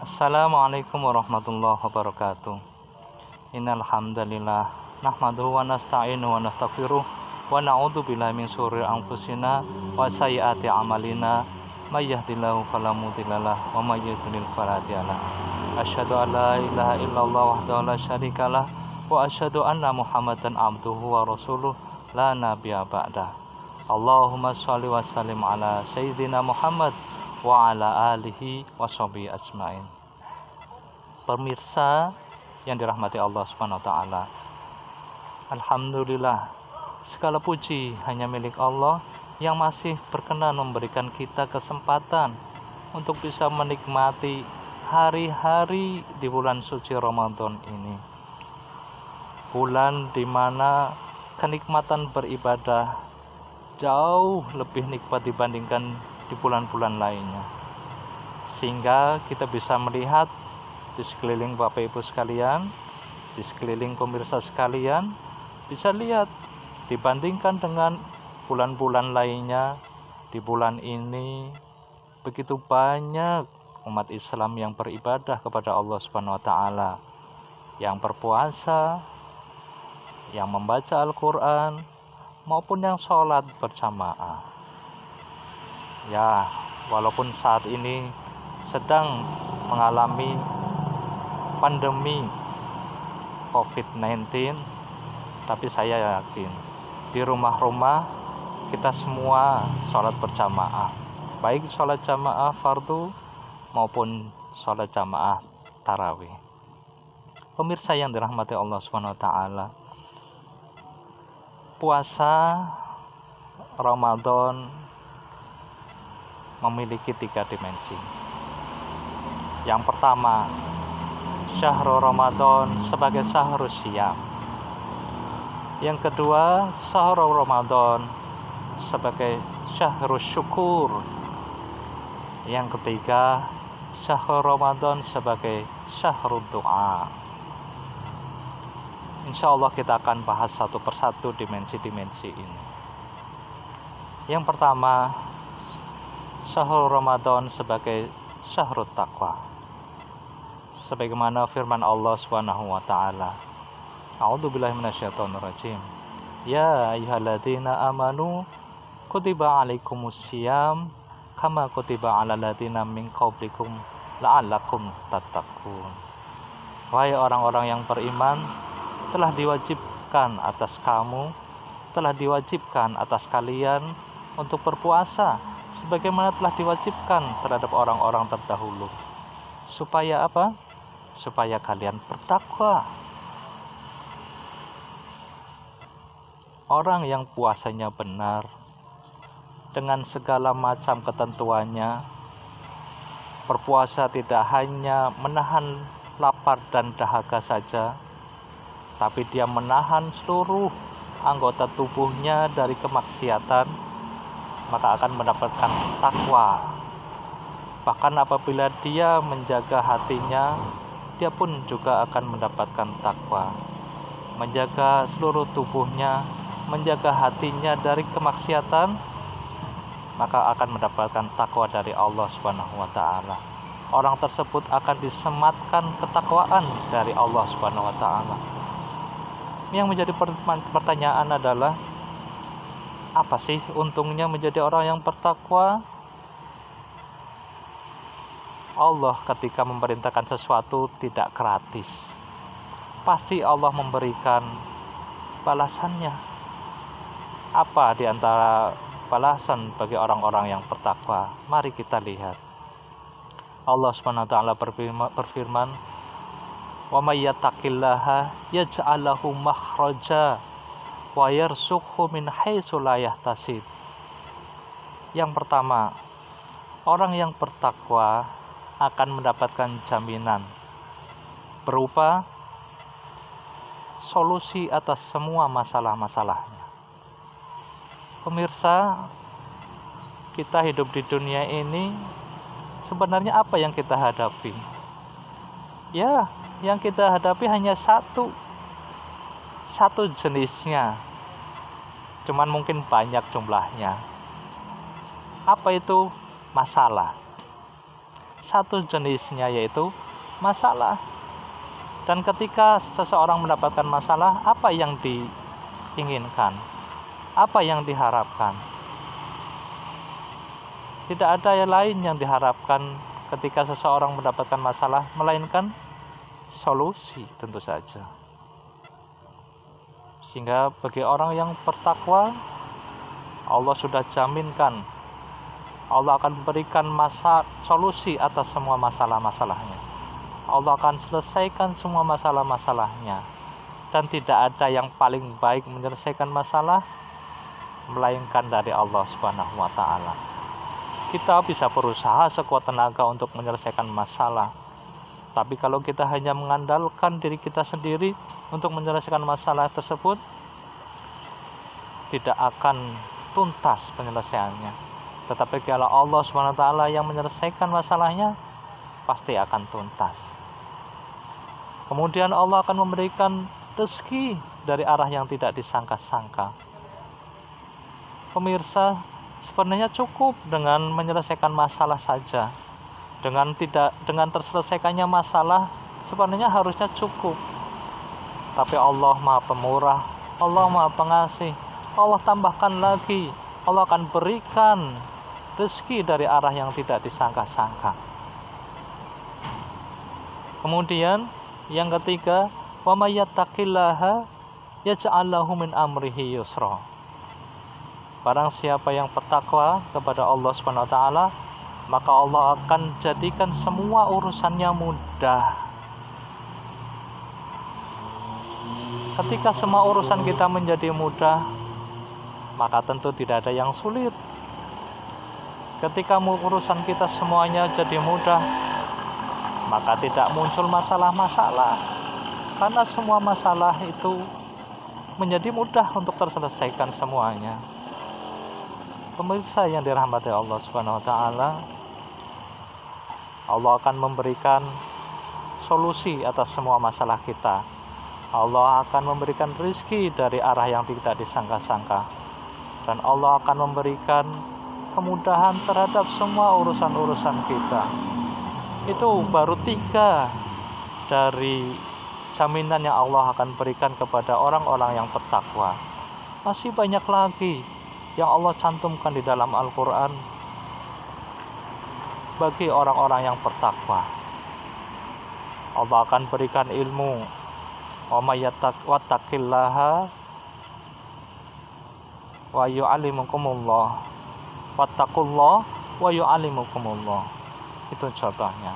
Assalamualaikum warahmatullahi wabarakatuh. Innal hamdalillah nahmaduhu wa nasta'inuhu wa nastaghfiruh wa na'udzu billahi min syururi anfusina wa sayyiati a'malina may yahdihillahu fala mudhillalah wa may yudhlil fala hadiyalah. Asyhadu an la ilaha illallah wahdahu la syarikalah wa asyhadu anna Muhammadan abduhu wa rasuluh la nabiyya ba'dah. Allahumma shalli wa sallim ala sayyidina Muhammad wa ala alihi wa sahbihi ajmain. Pemirsa yang dirahmati Allah Subhanahu wa taala. Alhamdulillah, segala puji hanya milik Allah yang masih berkenan memberikan kita kesempatan untuk bisa menikmati hari-hari di bulan suci Ramadan ini. Bulan di mana kenikmatan beribadah jauh lebih nikmat dibandingkan di bulan-bulan lainnya, sehingga kita bisa melihat di sekeliling Bapak Ibu sekalian, di sekeliling pemirsa sekalian, bisa lihat dibandingkan dengan bulan-bulan lainnya, di bulan ini begitu banyak umat Islam yang beribadah kepada Allah Subhanahu wa taala, yang berpuasa, yang membaca Al-Qur'an, maupun yang sholat berjamaah. Ya, walaupun saat ini sedang mengalami pandemi COVID-19, tapi saya yakin di rumah-rumah kita semua sholat berjamaah, baik sholat jamaah fardu maupun sholat jamaah tarawih. Pemirsa yang dirahmati Allah Subhanahu wa taala, puasa Ramadan memiliki 3 dimensi. Yang pertama, syahrul Ramadan sebagai syahrul siyam. Yang kedua, syahrul Ramadan sebagai syahrul syukur. Yang ketiga, syahrul Ramadan sebagai syahrul doa. Insya Allah kita akan bahas satu persatu dimensi-dimensi ini. Yang pertama, syahrul Ramadan sebagai syahrul taqwa. Sebagaimana firman Allah Subhanahu wa taala. A'udzubillahi minasyaitonirrajim. Ya ayyuhalladzina amanu kutiba alaikumusiyam kama kutiba alal ladzina min qablikum la'allakum tattaqun. Wahai orang-orang yang beriman, telah diwajibkan atas kamu, telah diwajibkan atas kalian untuk berpuasa sebagaimana telah diwajibkan terhadap orang-orang terdahulu. Supaya apa? Supaya kalian bertakwa. Orang yang puasanya benar dengan segala macam ketentuannya, berpuasa tidak hanya menahan lapar dan dahaga saja, tapi dia menahan seluruh anggota tubuhnya dari kemaksiatan, maka akan mendapatkan takwa. Bahkan apabila dia menjaga hatinya, dia pun juga akan mendapatkan takwa. Menjaga seluruh tubuhnya, menjaga hatinya dari kemaksiatan, maka akan mendapatkan takwa dari Allah Subhanahu wa taala. Orang tersebut akan disematkan ketakwaan dari Allah Subhanahu wa taala. Yang menjadi pertanyaan adalah, apa sih untungnya menjadi orang yang bertakwa? Allah ketika memerintahkan sesuatu tidak gratis. Pasti Allah memberikan balasannya. Apa di antara balasan bagi orang-orang yang bertakwa? Mari kita lihat. Allah Subhanahu wa taala berfirman, "Wa may yattaqillaha yaj'al lahu makhraja wa yarzuqhu min haitsu la yahtasib." Yang pertama, orang yang bertakwa akan mendapatkan jaminan berupa solusi atas semua masalah-masalahnya. Pemirsa, kita hidup di dunia ini, sebenarnya apa yang kita hadapi? Ya, yang kita hadapi hanya satu jenisnya, cuman mungkin banyak jumlahnya. Apa itu? Masalah. satu jenisnya, yaitu masalah. Dan ketika seseorang mendapatkan masalah, apa yang diinginkan? Apa yang diharapkan? Tidak ada yang lain yang diharapkan ketika seseorang mendapatkan masalah, melainkan solusi tentu saja. Sehingga bagi orang yang bertakwa, Allah sudah jaminkan Allah akan berikan solusi atas semua masalah-masalahnya. Allah akan selesaikan semua masalah-masalahnya. Dan tidak ada yang paling baik menyelesaikan masalah melainkan dari Allah Subhanahu wa taala. Kita bisa berusaha sekuat tenaga untuk menyelesaikan masalah. Tapi kalau kita hanya mengandalkan diri kita sendiri untuk menyelesaikan masalah tersebut, tidak akan tuntas penyelesaiannya. Tetapi kalau Allah SWT yang menyelesaikan masalahnya, pasti akan tuntas. Kemudian Allah akan memberikan rezeki dari arah yang tidak disangka-sangka. Pemirsa, sebenarnya cukup dengan menyelesaikan masalah saja. Dengan terselesaikannya masalah, sebenarnya harusnya cukup. Tapi Allah Maha Pemurah, Allah Maha Pengasih, Allah tambahkan lagi, Allah akan berikan rezeki dari arah yang tidak disangka-sangka. Kemudian yang ketiga, wa may yattaqillaha yaj'al lahu min amrihi yusra. Barang siapa yang bertakwa kepada Allah Subhanahu wa taala, maka Allah akan jadikan semua urusannya mudah. Ketika semua urusan kita menjadi mudah, maka tentu tidak ada yang sulit. Ketika urusan kita semuanya jadi mudah, maka tidak muncul masalah-masalah. Karena semua masalah itu menjadi mudah untuk terselesaikan semuanya. Pemirsa yang dirahmati Allah Subhanahu wa taala, Allah akan memberikan solusi atas semua masalah kita. Allah akan memberikan rezeki dari arah yang tidak disangka-sangka. Dan Allah akan memberikan kemudahan terhadap semua urusan-urusan kita. Itu baru 3 dari jaminan yang Allah akan berikan kepada orang-orang yang bertakwa. Masih banyak lagi yang Allah cantumkan di dalam Al-Quran bagi orang-orang yang bertakwa. Allah akan berikan ilmu. Wa may yattaqillaha wa yu'allimukumullah. Wattaqullah wa yu'allimukumullah. Itu contohnya.